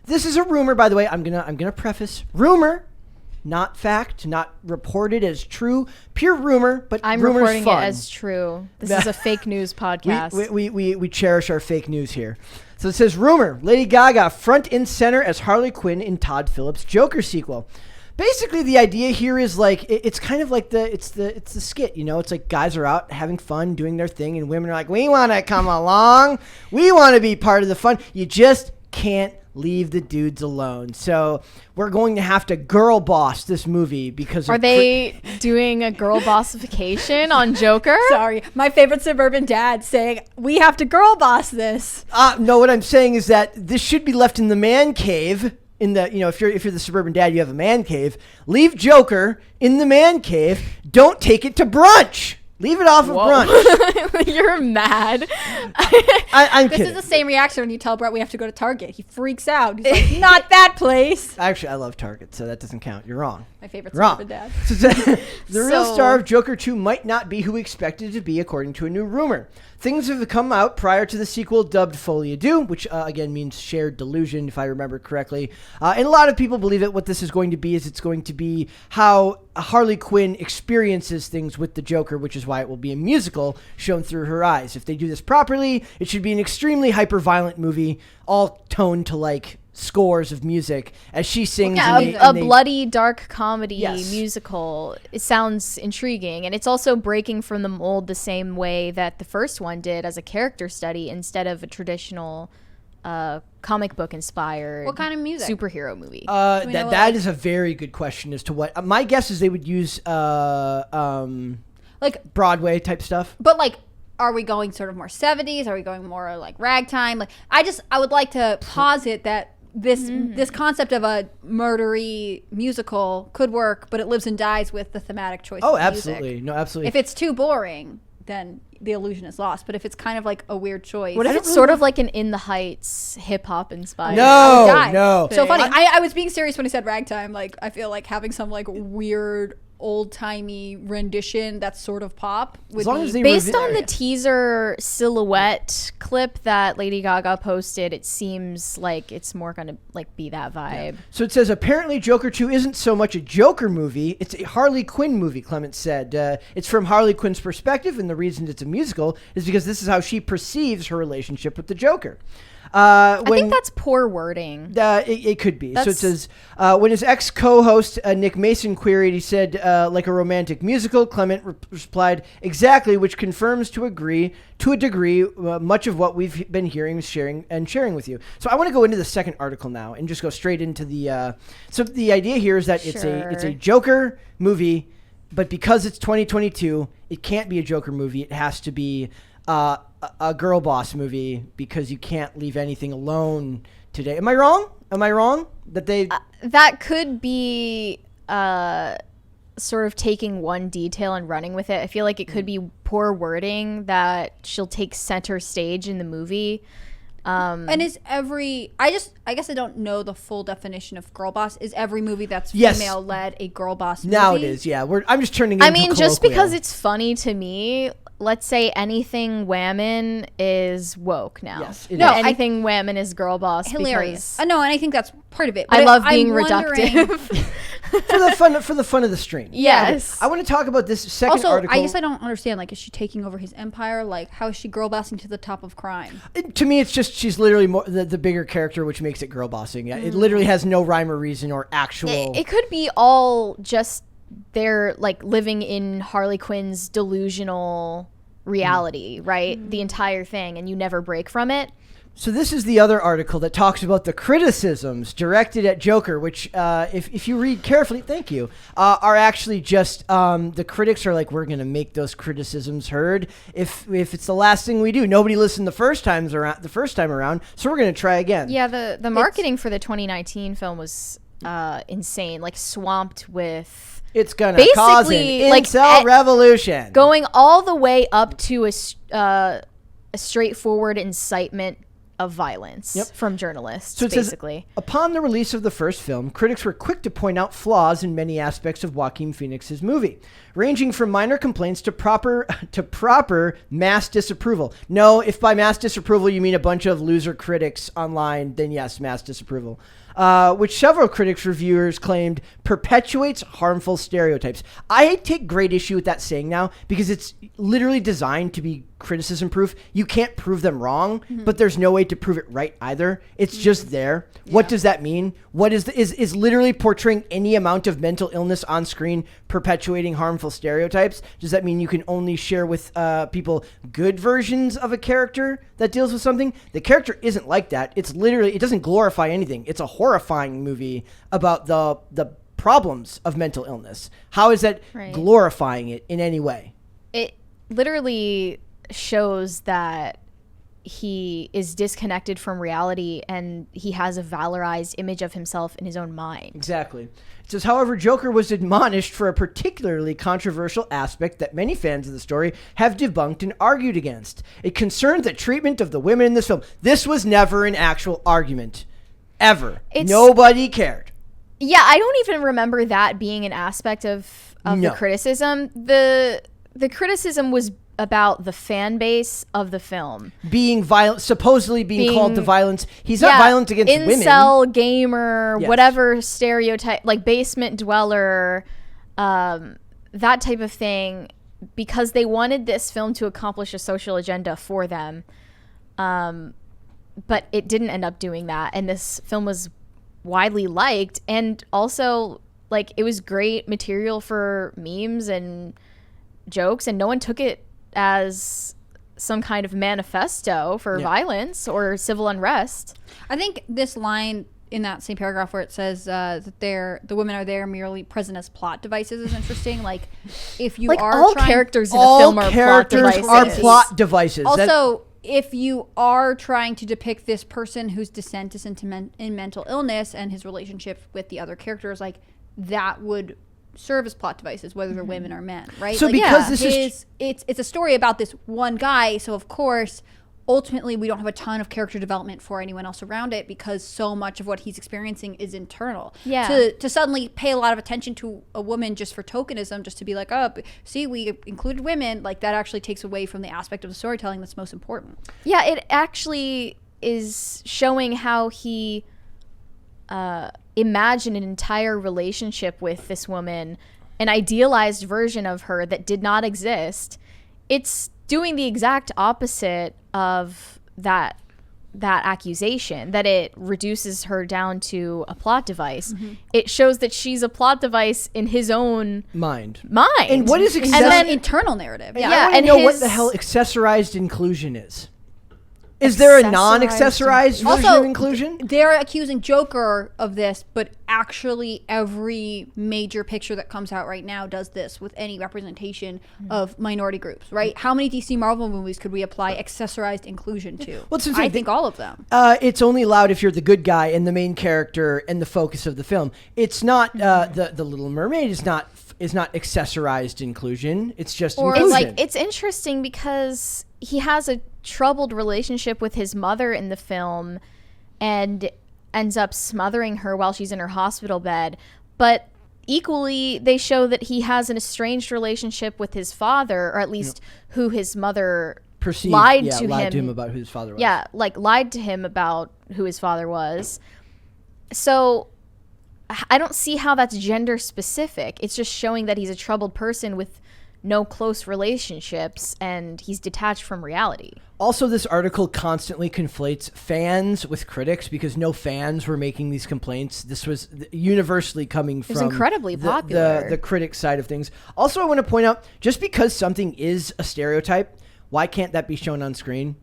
This is a rumor, by the way. I'm gonna preface rumor, not fact, not reported as true, pure rumor. But I'm rumor's reporting fun. it as true. This is a fake news podcast. We cherish our fake news here. So it says rumor: Lady Gaga front and center as Harley Quinn in Todd Phillips' Joker sequel. Basically, the idea here is like it's kind of like it's the skit, you know. It's like guys are out having fun, doing their thing, and women are like, "We want to come along. We want to be part of the fun." You just can't leave the dudes alone. So we're going to have to girl boss this movie because are they doing a girl bossification on Joker? Sorry, my favorite suburban dad saying we have to girl boss this. No, what I'm saying is that this should be left in the man cave. In the, you know, if you're the suburban dad, you have a man cave. Leave Joker in the man cave. Don't take it to brunch. Leave it off of brunch. You're mad. I'm This kidding. is the same reaction when you tell Brett we have to go to Target. He freaks out. He's like, not that place. Actually, I love Target, so that doesn't count. You're wrong. My favorite Wrong. suburban dad. So the real star of Joker 2 might not be who we expected it to be, according to a new rumor. Things have come out prior to the sequel dubbed Folie, which again means shared delusion, if I remember correctly. And a lot of people believe that what this is going to be is it's going to be how Harley Quinn experiences things with the Joker, which is why it will be a musical shown through her eyes. If they do this properly, it should be an extremely hyper-violent movie, all toned to like scores of music as she sings. A bloody dark comedy Yes. musical. It sounds intriguing, and it's also breaking from the mold the same way that the first one did as a character study instead of a traditional comic book inspired What kind of music? superhero movie. That is a very good question as to what my guess is. They would use Like, Broadway type stuff. but like, are we going sort of more 70s? Are we going more like ragtime? Like, I would like to posit that this concept of a murdery musical could work, but it lives and dies with the thematic choice. Oh, of music. absolutely. No, absolutely. If it's too boring, then the illusion is lost. But if it's kind of like a weird choice, What if it's sort of like an In the Heights hip hop inspired? No. So funny. I was being serious when I said ragtime. Like, I feel like having some like weird old-timey rendition that's sort of pop would As long be as they Based on the teaser silhouette clip that Lady Gaga posted, it seems like it's more going to like be that vibe. So it says, apparently Joker 2 isn't so much a Joker movie, it's a Harley Quinn movie, Clement said. It's from Harley Quinn's perspective, and the reason it's a musical is because this is how she perceives her relationship with the Joker. I think that's poor wording. It could be. So it says, when his ex-co-host Nick Mason queried, he said, like a romantic musical, Clement replied, exactly, which confirms to a degree much of what we've been hearing, sharing with you. So I want to go into the second article now and just go straight into the... so the idea here is that it's a Joker movie, but because it's 2022, it can't be a Joker movie. It has to be... a girl boss movie because you can't leave anything alone today. Am I wrong? That they that could be sort of taking one detail and running with it. I feel like it could be poor wording that she'll take center stage in the movie. And is every I guess I don't know the full definition of girl boss. Is every movie that's female led a girl boss movie? Now it is, yeah. I'm just turning it I into mean, colloquial. just because it's funny to me, let's say anything whammon is woke now. Yes, it no, is. anything whammon is girl boss. Hilarious. because No, and I think that's part of it. I But love I'm being wondering- reductive. for the fun of the stream. Yes. I want to talk about this second Also, article. I guess I don't understand. Like, is she taking over his empire? Like, how is she girl bossing to the top of crime? To me, it's just she's literally more the bigger character, which makes it girl bossing. Yeah, it literally has no rhyme or reason or actual. It could be all just they're like living in Harley Quinn's delusional reality, right? The entire thing, and you never break from it. So this is the other article that talks about the criticisms directed at Joker, which, if you read carefully, thank you, are actually just the critics are like, we're going to make those criticisms heard. If it's the last thing we do, nobody listened the first time around, so we're going to try again. Yeah, the marketing for the 2019 film was insane, like swamped with It's going to cause an incel revolution. Going all the way up to a straightforward incitement of violence Yep. from journalists, So it says, basically. upon the release of the first film, critics were quick to point out flaws in many aspects of Joaquin Phoenix's movie, ranging from minor complaints to proper mass disapproval. No, if by mass disapproval you mean a bunch of loser critics online, then yes, mass disapproval. Which several critics reviewers claimed perpetuates harmful stereotypes. I take great issue with that saying now because it's literally designed to be criticism proof. You can't prove them wrong, but there's no way to prove it right either. It's just there. Yeah. What does that mean? What is literally portraying any amount of mental illness on screen perpetuating harmful stereotypes? Does that mean you can only share with people good versions of a character that deals with something? The character isn't like that. It's literally, it doesn't glorify anything. It's a horrifying movie about the problems of mental illness. How is that glorifying it in any way? It literally shows that he is disconnected from reality and he has a valorized image of himself in his own mind. Exactly. It says, however, Joker was admonished for a particularly controversial aspect that many fans of the story have debunked and argued against. It concerned the treatment of the women in this film. This was never an actual argument. Ever. Nobody cared. Yeah, I don't even remember that being an aspect of the criticism. The criticism was about the fan base of the film being violent, supposedly being called to violence. He's not violent against women. Incel, gamer, whatever stereotype, like basement dweller, that type of thing, because they wanted this film to accomplish a social agenda for them. But it didn't end up doing that. And this film was widely liked. And also, like, it was great material for memes and jokes. And no one took it as some kind of manifesto for violence or civil unrest. I think this line in that same paragraph where it says that the women are there merely present as plot devices is interesting. Like, if you are all characters in a film are plot devices. All characters are plot devices. Also, if you are trying to depict this person whose descent is in mental illness and his relationship with the other characters, like, that would serve as plot devices, whether they're women or men, right? So, like, because this is it's a story about this one guy, so of course ultimately we don't have a ton of character development for anyone else around it because so much of what he's experiencing is internal. To suddenly pay a lot of attention to a woman just for tokenism, just to be like, oh, see, we included women, like, that actually takes away from the aspect of the storytelling that's most important. Yeah, it actually is showing how he imagine an entire relationship with this woman, an idealized version of her that did not exist. It's doing the exact opposite of that accusation, that it reduces her down to a plot device. It shows that she's a plot device in his own mind. And what is and then internal narrative? I want to know what the hell accessorized inclusion is. Is there a non-accessorized version of inclusion? They're accusing Joker of this, but actually every major picture that comes out right now does this with any representation of minority groups, right? How many DC Marvel movies could we apply accessorized inclusion to? Well, I think all of them. It's only allowed if you're the good guy and the main character and the focus of the film. It's not the Little Mermaid is not accessorized inclusion. It's just inclusion. It's interesting because he has a troubled relationship with his mother in the film and ends up smothering her while she's in her hospital bed. But equally, they show that he has an estranged relationship with his father, or at least who his mother lied to him about who his father was. Yeah, like lied to him about who his father was. So I don't see how that's gender specific. It's just showing that he's a troubled person with no close relationships and he's detached from reality. Also, this article constantly conflates fans with critics because no fans were making these complaints. This was universally coming from incredibly popular. The critic side of things. Also, I want to point out, just because something is a stereotype, why can't that be shown on screen?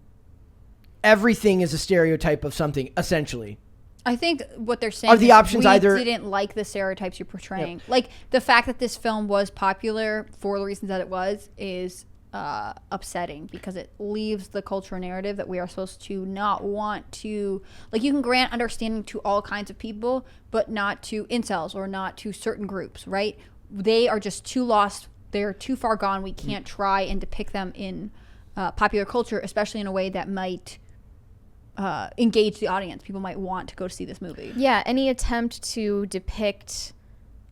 Everything is a stereotype of something, essentially. I think what they're saying are the options we either didn't like the stereotypes you're portraying. Like, the fact that this film was popular for the reasons that it was is upsetting because it leaves the cultural narrative that we are supposed to not want to, like, you can grant understanding to all kinds of people, but not to incels or not to certain groups, right? They are just too lost. They're too far gone. We can't try and depict them in popular culture, especially in a way that might engage the audience. People might want to go to see this movie. Yeah, any attempt to depict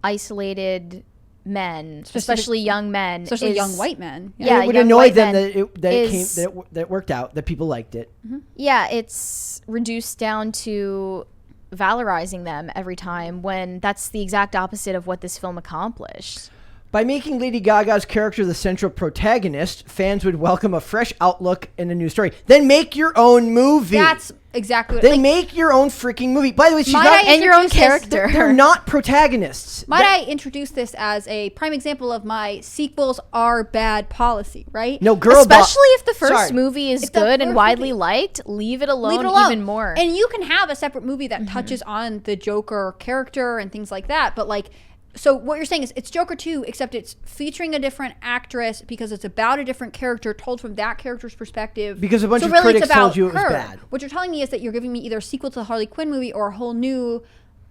isolated men, especially young men, especially young white men. Yeah, it would young annoy white them men that it worked out, that people liked it. Yeah, it's reduced down to valorizing them every time when that's the exact opposite of what this film accomplished. By making Lady Gaga's character the central protagonist, fans would welcome a fresh outlook and a new story. Then make your own movie. That's exactly what... Then make your own freaking movie. By the way, she's not... And your own character. They're not protagonists. Might I introduce this as a prime example of my sequels are bad policy, right? No, girl... Especially if the first movie is good and widely liked, leave it alone even more. And you can have a separate movie that touches on the Joker character and things like that, but like... So what you're saying is it's Joker 2, except it's featuring a different actress because it's about a different character told from that character's perspective. Because a bunch of critics told you it was bad. What you're telling me is that you're giving me either a sequel to the Harley Quinn movie or a whole new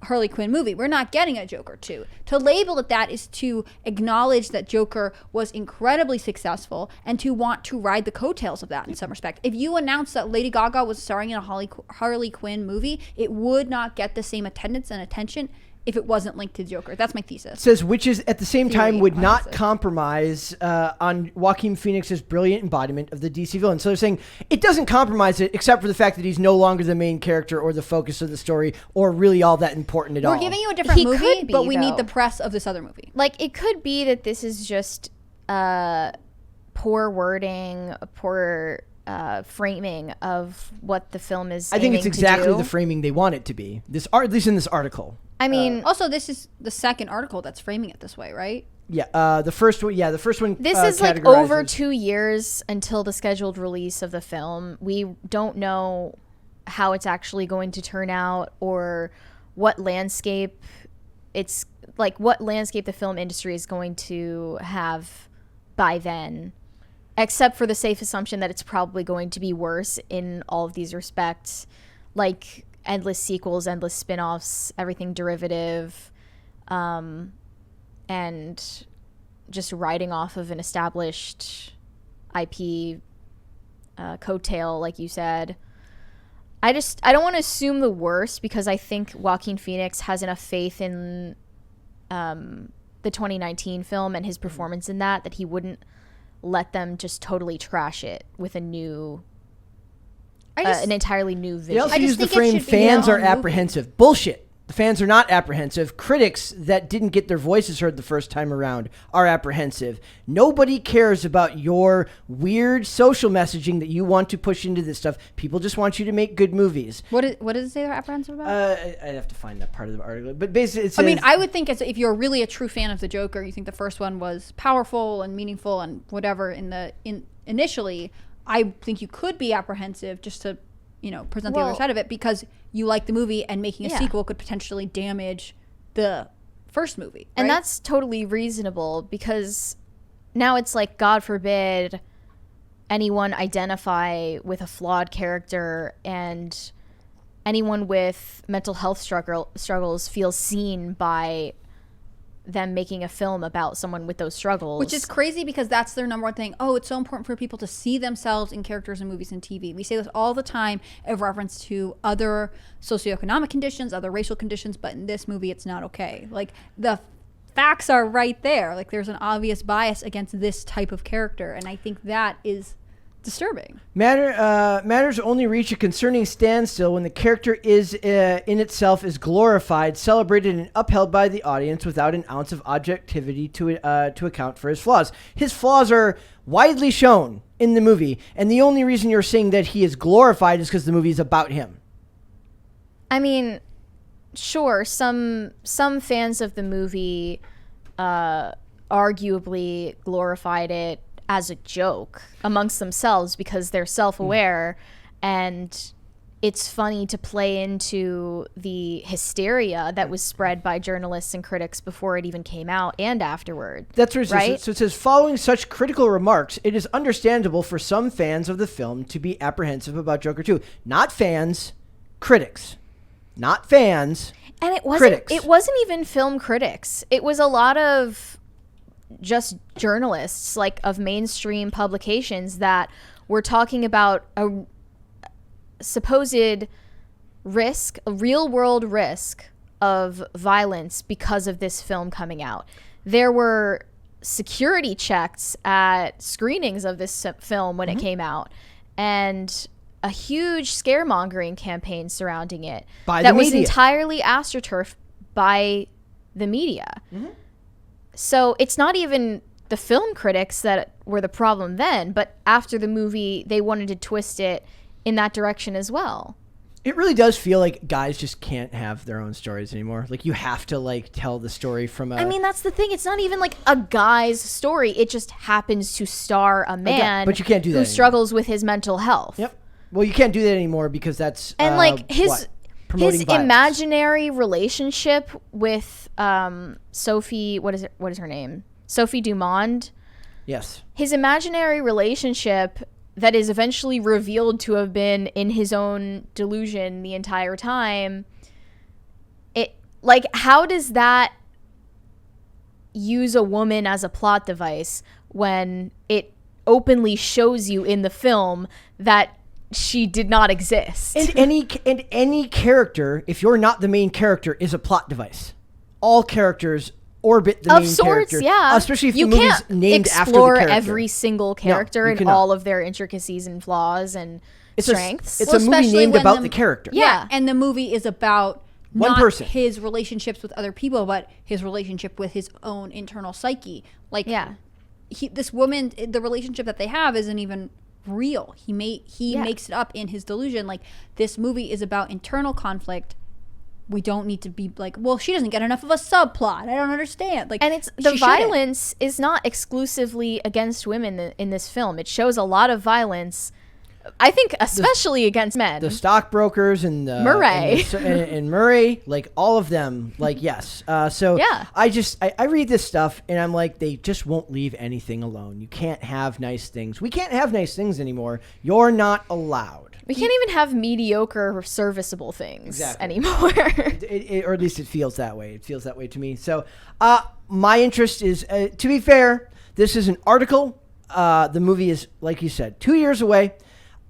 Harley Quinn movie. We're not getting a Joker 2. To label it that is to acknowledge that Joker was incredibly successful and to want to ride the coattails of that in some respect. If you announced that Lady Gaga was starring in a Harley Quinn movie, it would not get the same attendance and attention if it wasn't linked to Joker. That's my thesis. It says, which is at the same time would not compromise on Joaquin Phoenix's brilliant embodiment of the DC villain. So they're saying it doesn't compromise it except for the fact that he's no longer the main character or the focus of the story or really all that important at all. We're giving you a different movie, could be, but we though. need the press of this other movie. Like, it could be that this is just poor wording, poor framing of what the film is I think it's aiming to exactly do. the framing they want it to be. At least in this article. I mean, Also, this is the second article that's framing it this way, right? Yeah, the first one. Yeah, the first one. this is like over categorizes- 2 years until the scheduled release of the film. We don't know how it's actually going to turn out or what landscape the film industry is going to have by then, except for the safe assumption that it's probably going to be worse in all of these respects, like endless sequels, endless spin-offs, everything derivative, and just riding off of an established IP coattail, like you said. I don't want to assume the worst because I think Joaquin Phoenix has enough faith in the 2019 film and his performance in that he wouldn't let them just totally trash it with an entirely new They vision. also I just use the think it frame should be their fans are own movie. apprehensive. Bullshit. The fans are not apprehensive. Critics that didn't get their voices heard the first time around are apprehensive. Nobody cares about your weird social messaging that you want to push into this stuff. People just want you to make good movies. What does it say they're apprehensive about? I'd have to find that part of the article. But basically it says... I would think if you're really a true fan of the Joker, you think the first one was powerful and meaningful and whatever initially, I think you could be apprehensive just to, present the other side of it because you like the movie and making a sequel could potentially damage the first movie. Right? And that's totally reasonable because now it's like, God forbid anyone identify with a flawed character and anyone with mental health struggles feels seen by them making a film about someone with those struggles. Which is crazy because that's their number one thing. Oh, it's so important for people to see themselves in characters in movies and TV. We say this all the time in reference to other socioeconomic conditions, other racial conditions, but in this movie, it's not okay. Like, the facts are right there. Like, there's an obvious bias against this type of character, and I think that is disturbing. Matters only reach a concerning standstill when the character is in itself is glorified, celebrated, and upheld by the audience without an ounce of objectivity to account for his flaws. His flaws are widely shown in the movie, and the only reason you're saying that he is glorified is because the movie is about him. I mean, sure, some fans of the movie arguably glorified it as a joke amongst themselves because they're self-aware and it's funny to play into the hysteria that was spread by journalists and critics before it even came out and afterward. That's what it says. Right? So it says, following such critical remarks, it is understandable for some fans of the film to be apprehensive about Joker 2. Not fans, critics. Not fans, And it critics. wasn't even film critics. It was a lot of just journalists, like, of mainstream publications that were talking about supposed risk, a real world risk of violence because of this film coming out. There were security checks at screenings of this film when it came out, and a huge scaremongering campaign surrounding it that was entirely astroturfed by the media. So it's not even the film critics that were the problem then, but after the movie, they wanted to twist it in that direction as well. It really does feel like guys just can't have their own stories anymore. Like, you have to, like, tell the story from a... I mean, that's the thing. It's not even, like, a guy's story. It just happens to star a man but you can't do that who anymore. struggles with his mental health. Yep. Well, you can't do that anymore because that's... And, like, his violence. imaginary relationship with Sophie... What is her name? Sophie Dumond. Yes. His imaginary relationship that is eventually revealed to have been in his own delusion the entire time. It, like, how does that use a woman as a plot device when it openly shows you in the film that she did not exist? And any character, if you're not the main character, is a plot device. All characters orbit the main character. Yeah. Especially if you the movie's named after the character. Every single character and all of their intricacies and flaws and strengths. It's a movie named about the character. Yeah, and the movie is about one not person. His relationships with other people, but his relationship with his own internal psyche. Like, this woman, the relationship that they have isn't even real. He makes it up in his delusion. Like, this movie is about internal conflict. We don't need to be like, well, she doesn't get enough of a subplot. I don't understand. Like, and it's the violence is not exclusively against women in this film. It shows a lot of violence, I think, especially against men. The stockbrokers and Murray and Murray, like, all of them, like, yes. I read this stuff and I'm like, they just won't leave anything alone. You can't have nice things. We can't have nice things anymore. You're not allowed. We can't even have mediocre or serviceable things anymore. Or at least it feels that way. It feels that way to me. So my interest is, to be fair, this is an article. The movie is, like you said, 2 years away.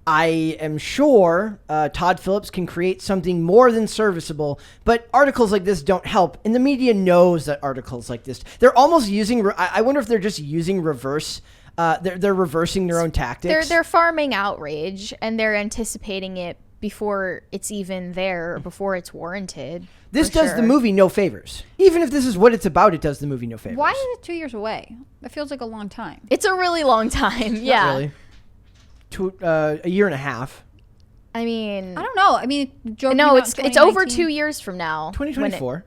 I am sure Todd Phillips can create something more than serviceable, but articles like this don't help. And the media knows that articles like this, they're almost using, I wonder if they're just using reverse. They're reversing their own tactics. They're farming outrage, and they're anticipating it before it's even there, or before it's warranted. This does the movie no favors. Even if this is what it's about, it does the movie no favors. Why is it 2 years away? It feels like a long time. It's a really long time. Not really. A year and a half. I mean, I don't know. I mean, it's over 2 years from now. 2024.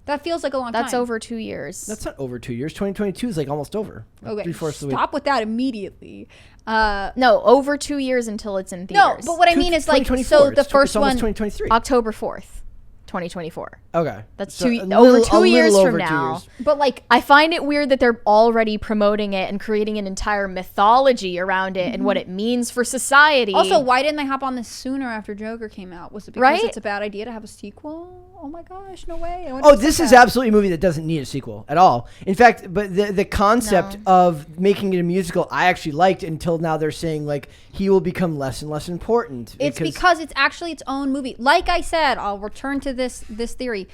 That feels like a long time. That's over 2 years. That's not over 2 years. 2022 is like almost over. Okay, stop with that immediately. No, over 2 years until it's in theaters. No, but what I mean is, like, so the first one, 2023. October 4th, 2024. Okay. That's So over 2 years from now. But, like, I find it weird that they're already promoting it and creating an entire mythology around it and what it means for society. Also, why didn't they hop on this sooner after Joker came out? Was it because it's a bad idea to have a sequel? Oh my gosh, no way. This is absolutely a movie that doesn't need a sequel at all. In fact, but the concept of making it a musical, I actually liked until now they're saying, like, he will become less and less important. It's because it's actually its own movie. Like I said, I'll return to this theory.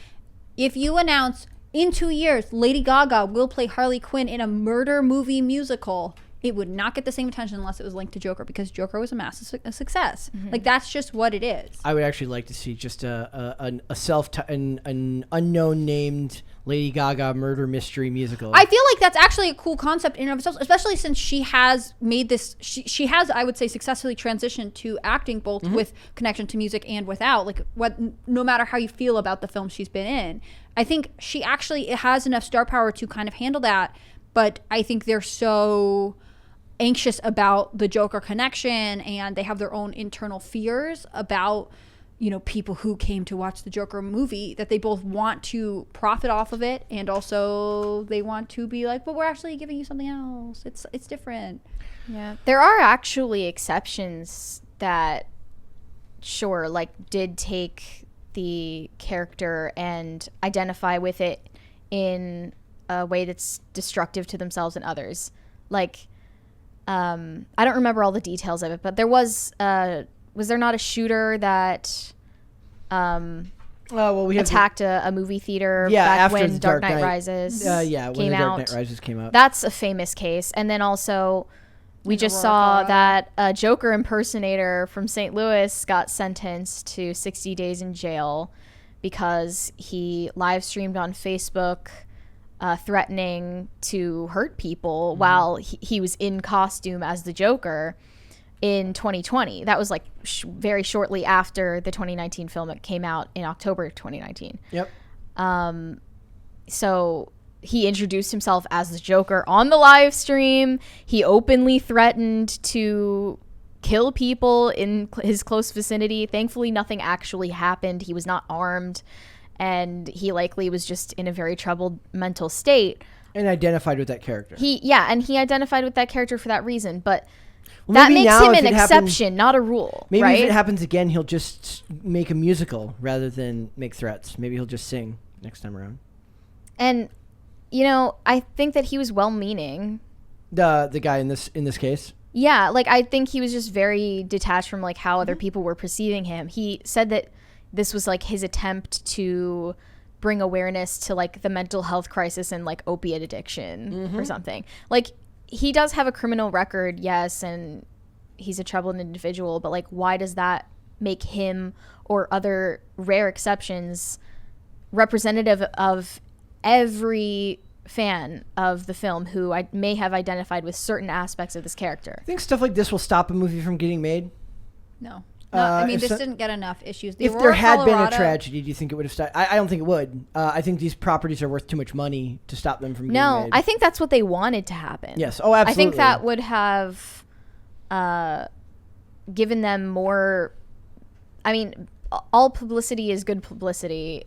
If you announce in 2 years Lady Gaga will play Harley Quinn in a murder movie musical, it would not get the same attention unless it was linked to Joker, because Joker was a massive success. Like, that's just what it is. I would actually like to see just an unknown named Lady Gaga murder mystery musical. I feel like that's actually a cool concept in and of itself, especially since she has made this. She has, I would say, successfully transitioned to acting, both with connection to music and without. Like, no matter how you feel about the film she's been in, I think she actually has enough star power to kind of handle that. But I think they're so anxious about the Joker connection, and they have their own internal fears about, you know, people who came to watch the Joker movie, that they both want to profit off of it, and also they want to be like, but we're actually giving you something else. It's different. Yeah, there are actually exceptions that, sure, like, did take the character and identify with it in a way that's destructive to themselves and others. Like, I don't remember all the details of it, but there was was there not a shooter that we have attacked a movie theater back after when the Dark Knight Rises when came the out? Dark Knight Rises came out. That's a famous case. And then also we just saw that a Joker impersonator from St. Louis got sentenced to 60 days in jail because he live streamed on Facebook threatening to hurt people while he was in costume as the Joker in 2020. That was like very shortly after the 2019 film that came out in October 2019. Yep. So he introduced himself as the Joker on the live stream. He openly threatened to kill people in his close vicinity. Thankfully, nothing actually happened. He was not armed, and he likely was just in a very troubled mental state. And identified with that character. He identified with that character for that reason, but Well, that maybe makes now him if an it happens- exception, not a rule. Maybe right? if it happens again, he'll just make a musical rather than make threats. Maybe he'll just sing next time around. And I think that he was well-meaning. The guy in this case. Yeah, like I think he was just very detached from like how other people were perceiving him. He said that this was like his attempt to bring awareness to like the mental health crisis and like opiate addiction or something. Like he does have a criminal record, yes, and he's a troubled individual, but like why does that make him or other rare exceptions representative of every fan of the film who I may have identified with certain aspects of this character? I think stuff like this will stop a movie from getting made. No. I mean, if this didn't get enough issues. If there had been a tragedy, do you think it would have stopped? I don't think it would. I think these properties are worth too much money to stop them from getting made. I think that's what they wanted to happen. Yes. Oh, absolutely. I think that would have given them more. I mean, all publicity is good publicity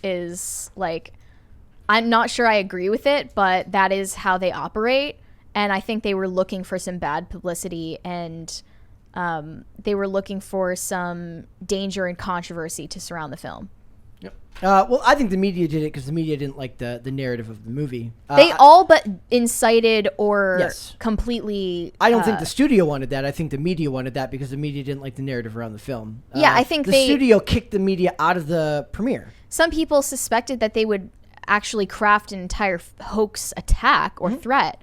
is like, I'm not sure I agree with it, but that is how they operate. And I think they were looking for some bad publicity, and they were looking for some danger and controversy to surround the film. Yep. Well, I think the media did it because the media didn't like the narrative of the movie. They all but incited or Yes. completely... I don't think the studio wanted that. I think the media wanted that because the media didn't like the narrative around the film. Yeah, I think the studio kicked the media out of the premiere. Some people suspected that they would actually craft an entire hoax attack or threat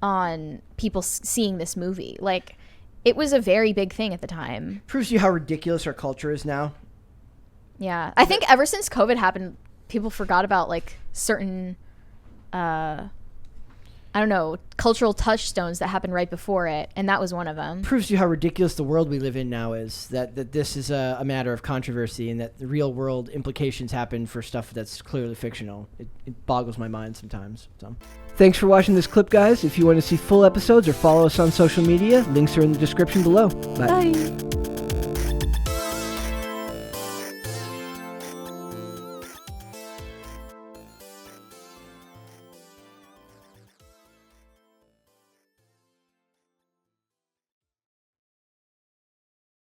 on people seeing this movie. Like, it was a very big thing at the time. Proves to you how ridiculous our culture is now. Yeah. I think ever since COVID happened, people forgot about, like, certain, cultural touchstones that happened right before it, and that was one of them. Proves to you how ridiculous the world we live in now is, that this is a matter of controversy and that the real world implications happen for stuff that's clearly fictional. It boggles my mind sometimes. So, thanks for watching this clip, guys. If you want to see full episodes or follow us on social media, links are in the description below. Bye. Bye.